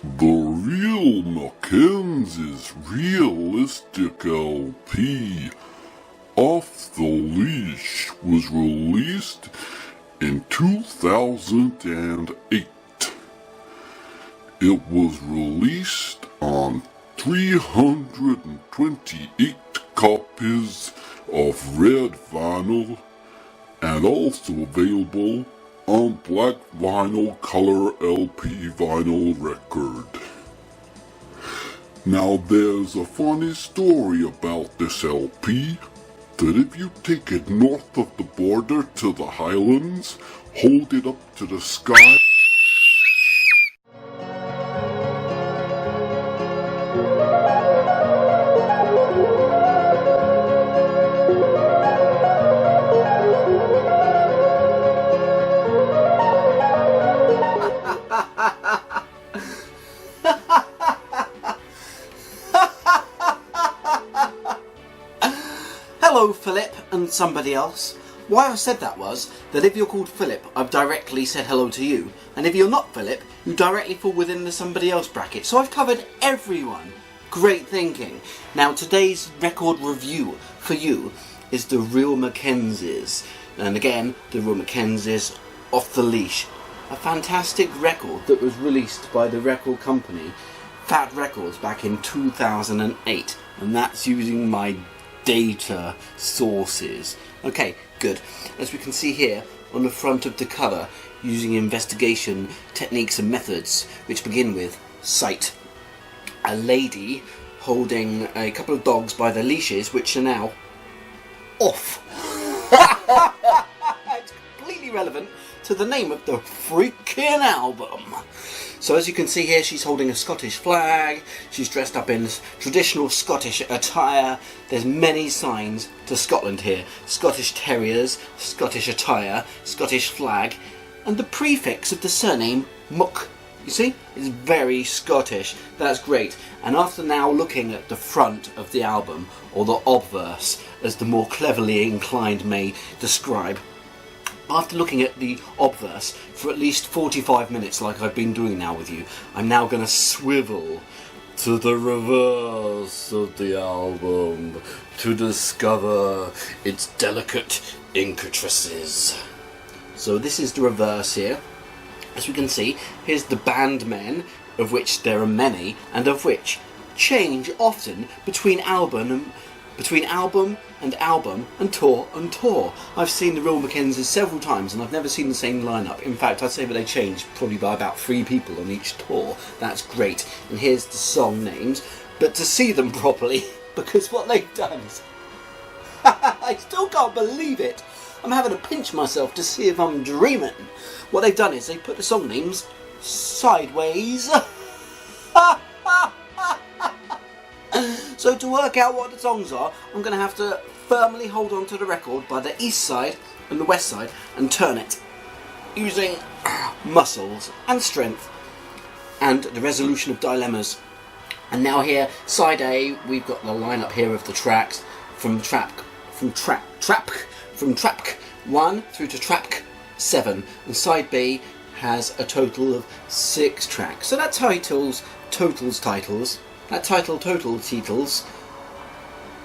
The Real McKenzies Realistic LP Off the Leash was released in 2008. It was released on 328 copies of red vinyl and also available on black vinyl color LP vinyl record. Now there's a funny story about this LP, that if you take it north of the border to the Highlands, hold it up to the sky, Hello, Philip and somebody else. Why I said that was that if you're called Philip, I've directly said hello to you, and if you're not Philip, you directly fall within the somebody else bracket. So I've covered everyone. Great thinking. Now today's record review for you is the Real McKenzies, and again, the Real McKenzies Off the Leash, a fantastic record that was released by the record company Fat Records back in 2008, and that's using my data sources. Okay, good. As we can see here on the front of the cover, using investigation techniques and methods which begin with sight. A lady holding a couple of dogs by their leashes which are now off. It's completely relevant to the name of the freaking album. So as you can see here, she's holding a Scottish flag, she's dressed up in traditional Scottish attire. There's many signs to Scotland here. Scottish terriers, Scottish attire, Scottish flag, and the prefix of the surname Muck. You see? It's very Scottish. That's great. And after now looking at the front of the album, or the obverse, as the more cleverly inclined may describe, after looking at the obverse for at least 45 minutes like I've been doing now with you, I'm now going to swivel to the reverse of the album to discover its delicate intricacies. So this is the reverse here. As we can see, here's the band men, of which there are many, and of which change often between album and tour. I've seen the Real McKenzies several times and I've never seen the same lineup. In fact, I'd say that they change probably by about 3 people on each tour. That's great. And here's the song names, but to see them properly, because what they've done is I still can't believe it. I'm having to pinch myself to see if I'm dreaming. What they've done is they put the song names sideways. So to work out what the songs are, I'm going to have to firmly hold on to the record by the east side and the west side and turn it using muscles and strength and the resolution of dilemmas. And now here, side A, we've got the lineup here of the tracks from track 1 through to track 7, and side B has a total of 6 tracks. So that titles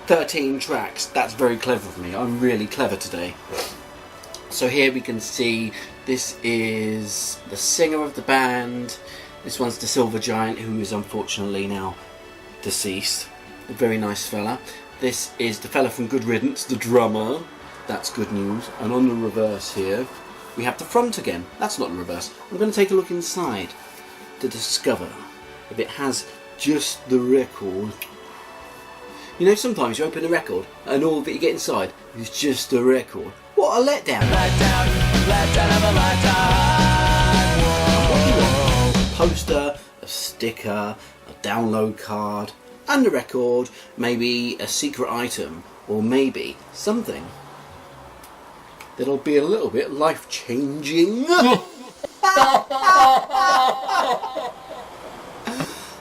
13 tracks. That's very clever of me. I'm really clever today. So here we can see this is the singer of the band. This one's the Silver Giant, who is unfortunately now deceased. A very nice fella. This is the fella from Good Riddance, the drummer. That's good news. And on the reverse here, we have the front again. That's not the reverse. I'm going to take a look inside to discover if it has just the record. You know, sometimes you open a record and all that you get inside is just the record. What a letdown! Letdown of a lifetime. What do you want? A poster, a sticker, a download card, and a record, maybe a secret item, or maybe something that'll be a little bit life-changing.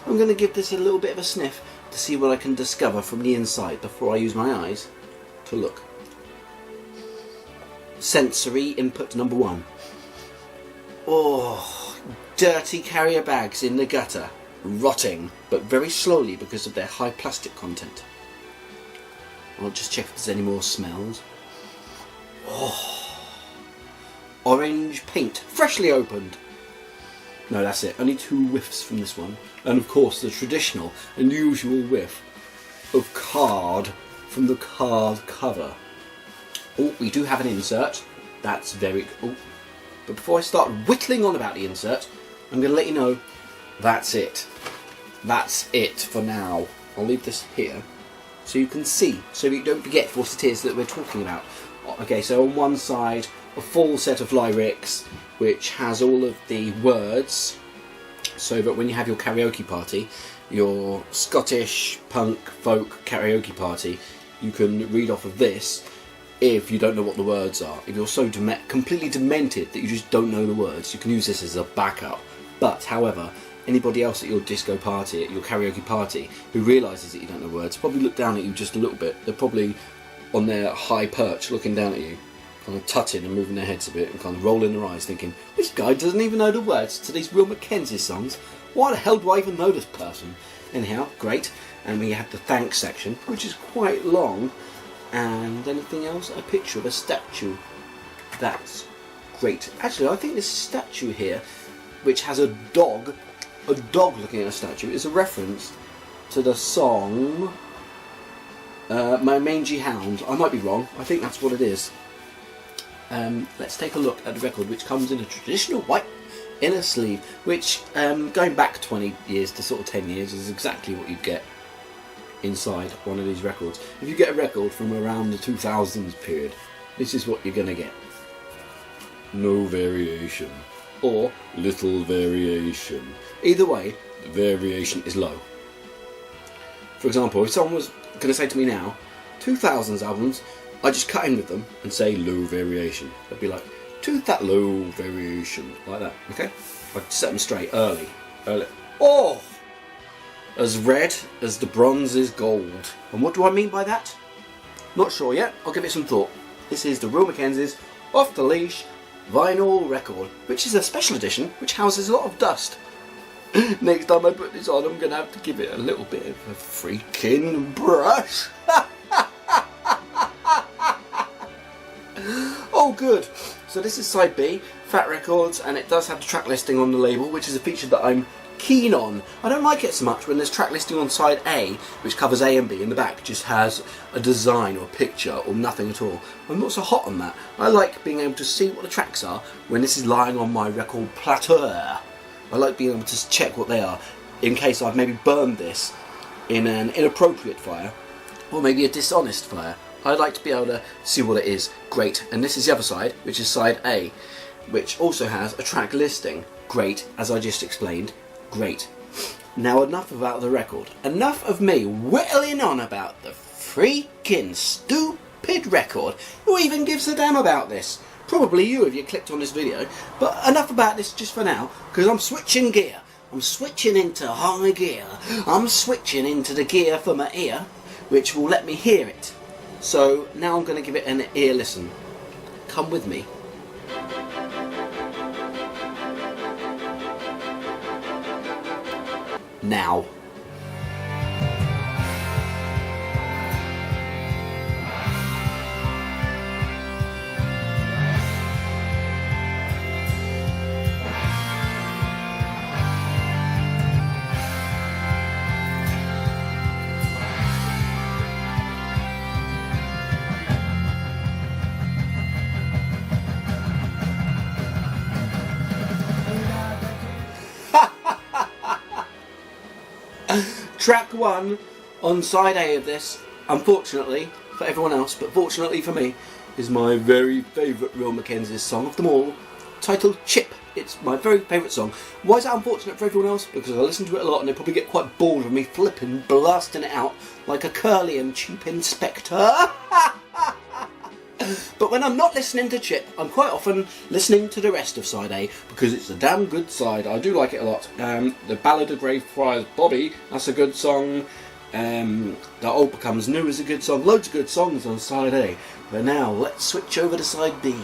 I'm going to give this a little bit of a sniff to see what I can discover from the inside before I use my eyes to look. Sensory input number 1. Oh, dirty carrier bags in the gutter. rotting, but very slowly because of their high plastic content. I'll just check if there's any more smells. Oh, orange paint, freshly opened. No, that's it. Only 2 whiffs from this one. And of course the traditional and usual whiff of card from the card cover. Oh, we do have an insert. That's very cool. But before I start whittling on about the insert, I'm going to let you know that's it. That's it for now. I'll leave this here so you can see, so you don't forget what it is that we're talking about. Okay, so on one side, a full set of lyrics which has all of the words, so that when you have your karaoke party, your Scottish punk folk karaoke party, you can read off of this if you don't know what the words are. If you're so completely demented that you just don't know the words, you can use this as a backup. But, however, anybody else at your disco party, at your karaoke party, who realises that you don't know words, probably look down at you just a little bit. They're probably on their high perch looking down at you, kind of tutting and moving their heads a bit and kind of rolling their eyes thinking, this guy doesn't even know the words to these Real McKenzies songs. Why the hell do I even know this person? Anyhow, great. And we have the thanks section, which is quite long. And anything else? A picture of a statue. That's great. Actually, I think this statue here, which has a dog looking at a statue, is a reference to the song My Mangy Hound. I might be wrong. I think that's what it is. Let's take a look at the record, which comes in a traditional white inner sleeve, which, going back 20 years to sort of 10 years, is exactly what you'd get inside one of these records. If you get a record from around the 2000s period, this is what you're going to get. No variation. Or little variation. Either way, the variation is low. For example, if someone was going to say to me now, 2000s albums, I just cut in with them and say low variation. They'd be like, low variation, like that, okay? I'd set them straight early. Oh! As red as the bronze is gold. And what do I mean by that? Not sure yet, I'll give it some thought. This is the Real McKenzies Off the Leash vinyl record, which is a special edition which houses a lot of dust. Next time I put this on, I'm going to have to give it a little bit of a freaking brush. Oh good, so this is side B, Fat Records, and it does have the track listing on the label, which is a feature that I'm keen on. I don't like it so much when there's track listing on side A, which covers A and B, and the back just has a design or a picture or nothing at all. I'm not so hot on that. I like being able to see what the tracks are when this is lying on my record plateau. I like being able to check what they are in case I've maybe burned this in an inappropriate fire or maybe a dishonest fire. I'd like to be able to see what it is. Great. And this is the other side, which is side A, which also has a track listing. Great, as I just explained. Great. Now enough about the record. Enough of me whittling on about the freaking stupid record. Who even gives a damn about this? Probably you if you clicked on this video. But enough about this just for now, because I'm switching gear. I'm switching into high gear. I'm switching into the gear for my ear, which will let me hear it. So now I'm going to give it an ear listen. Come with me. Now. Track 1 on side A of this, unfortunately for everyone else, but fortunately for me, is my very favourite Real McKenzies song of them all, titled Chip. It's my very favourite song. Why is that unfortunate for everyone else? Because I listen to it a lot and they probably get quite bored of me flipping, blasting it out like a curly and cheap inspector. But when I'm not listening to Chip, I'm quite often listening to the rest of side A, because it's a damn good side. I do like it a lot. The Ballad of Greyfriars Bobby, that's a good song. The Old Becomes New is a good song. Loads of good songs on side A. But now, let's switch over to side B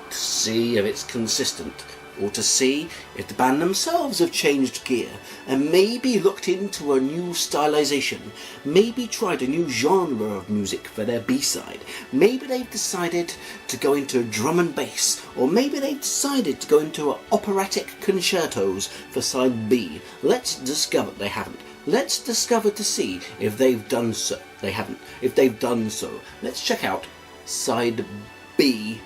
to see if it's consistent. or to see if the band themselves have changed gear and maybe looked into a new stylization, maybe tried a new genre of music for their B-side, maybe they've decided to go into drum and bass, or maybe they've decided to go into operatic concertos for side B. Let's discover they haven't. Let's discover to see if they've done so. They haven't. If they've done so, let's check out side B.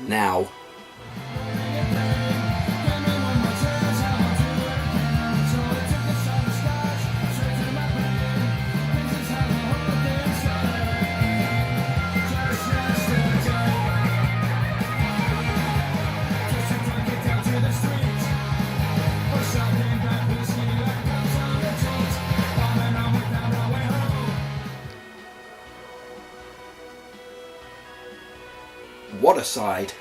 Now. What a side.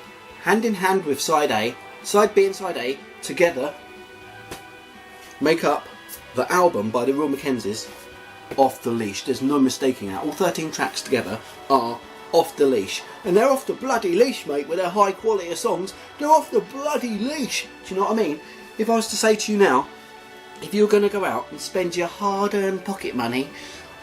Hand in hand with side A, side B and side A together make up the album by the Real McKenzies, Off the Leash. There's no mistaking that. All 13 tracks together are Off the Leash. And they're off the bloody leash, mate, with their high quality of songs. They're off the bloody leash. Do you know what I mean? If I was to say to you now, if you were going to go out and spend your hard-earned pocket money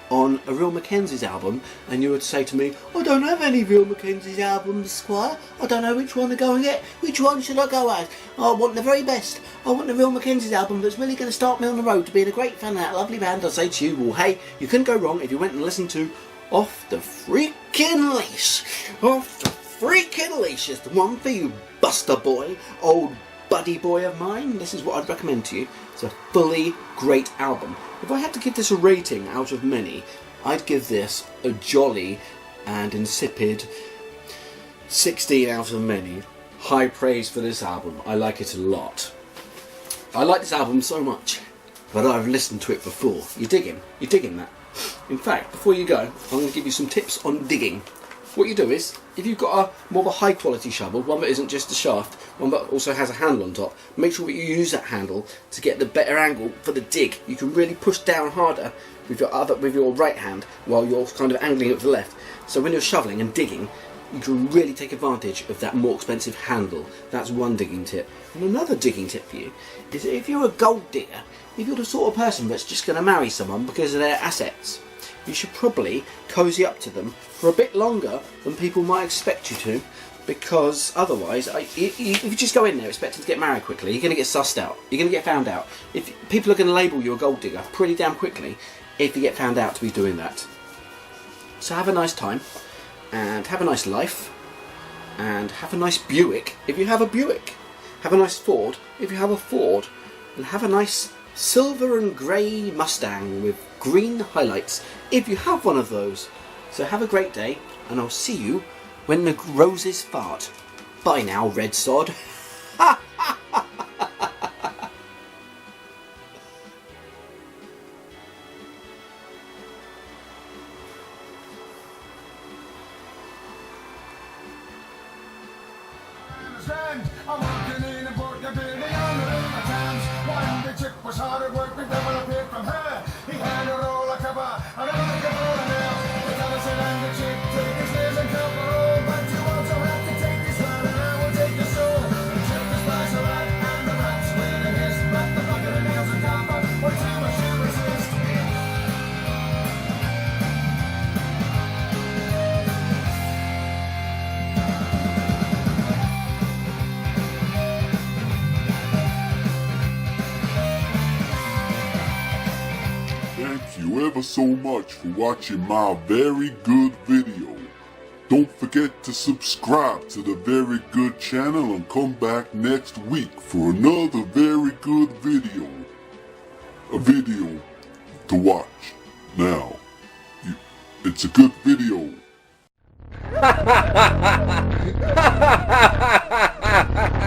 on a Real McKenzies album, and you were to say to me, I don't have any Real McKenzies albums, Squire. I don't know which one to go and get. Which one should I go at? I want the very best. I want the Real McKenzies album that's really going to start me on the road to being a great fan of that lovely band. I'd say to you, well, hey, you couldn't go wrong if you went and listened to Off the Freaking Leash. Off the Freaking Leash is the one for you, Buster Boy, old buddy boy of mine. This is what I'd recommend to you. It's a fully great album. If I had to give this a rating out of many, I'd give this a jolly and insipid 16 out of many. High praise for this album. I like it a lot. I like this album so much that I've listened to it before. You're digging that. In fact, before you go, I'm going to give you some tips on digging. What you do is, if you've got a more of a high quality shovel, one that isn't just a shaft, one that also has a handle on top, make sure that you use that handle to get the better angle for the dig. You can really push down harder with your right hand while you're kind of angling it with the left. So when you're shoveling and digging, you can really take advantage of that more expensive handle. That's one digging tip. And another digging tip for you is that if you're a gold digger, if you're the sort of person that's just going to marry someone because of their assets, you should probably cozy up to them for a bit longer than people might expect you to, because otherwise, if you just go in there expecting to get married quickly, you're going to get sussed out. You're going to get found out. If people are going to label you a gold digger pretty damn quickly if you get found out to be doing that. So have a nice time, and have a nice life, and have a nice Buick if you have a Buick. Have a nice Ford if you have a Ford, and have a nice silver and grey Mustang with green highlights if you have one of those. So have a great day, and I'll see you when the roses fart. Bye now, red sod. I'm working in a book, you're building on the river times. One the chick was hard at work, we never appeared from her. He had a roll of cover, and I think a roll of nail. The color said, and the chick take his lives and come for all. But you also have to take this one, and I will take your soul. The chick is spice a rat, and the rats will a hiss. But the bucket of nails and copper, or too much to resist. Thank you ever so much for watching my very good video. Don't forget to subscribe to the Very Good channel and come back next week for another very good video. A video to watch. Now, it's a good video.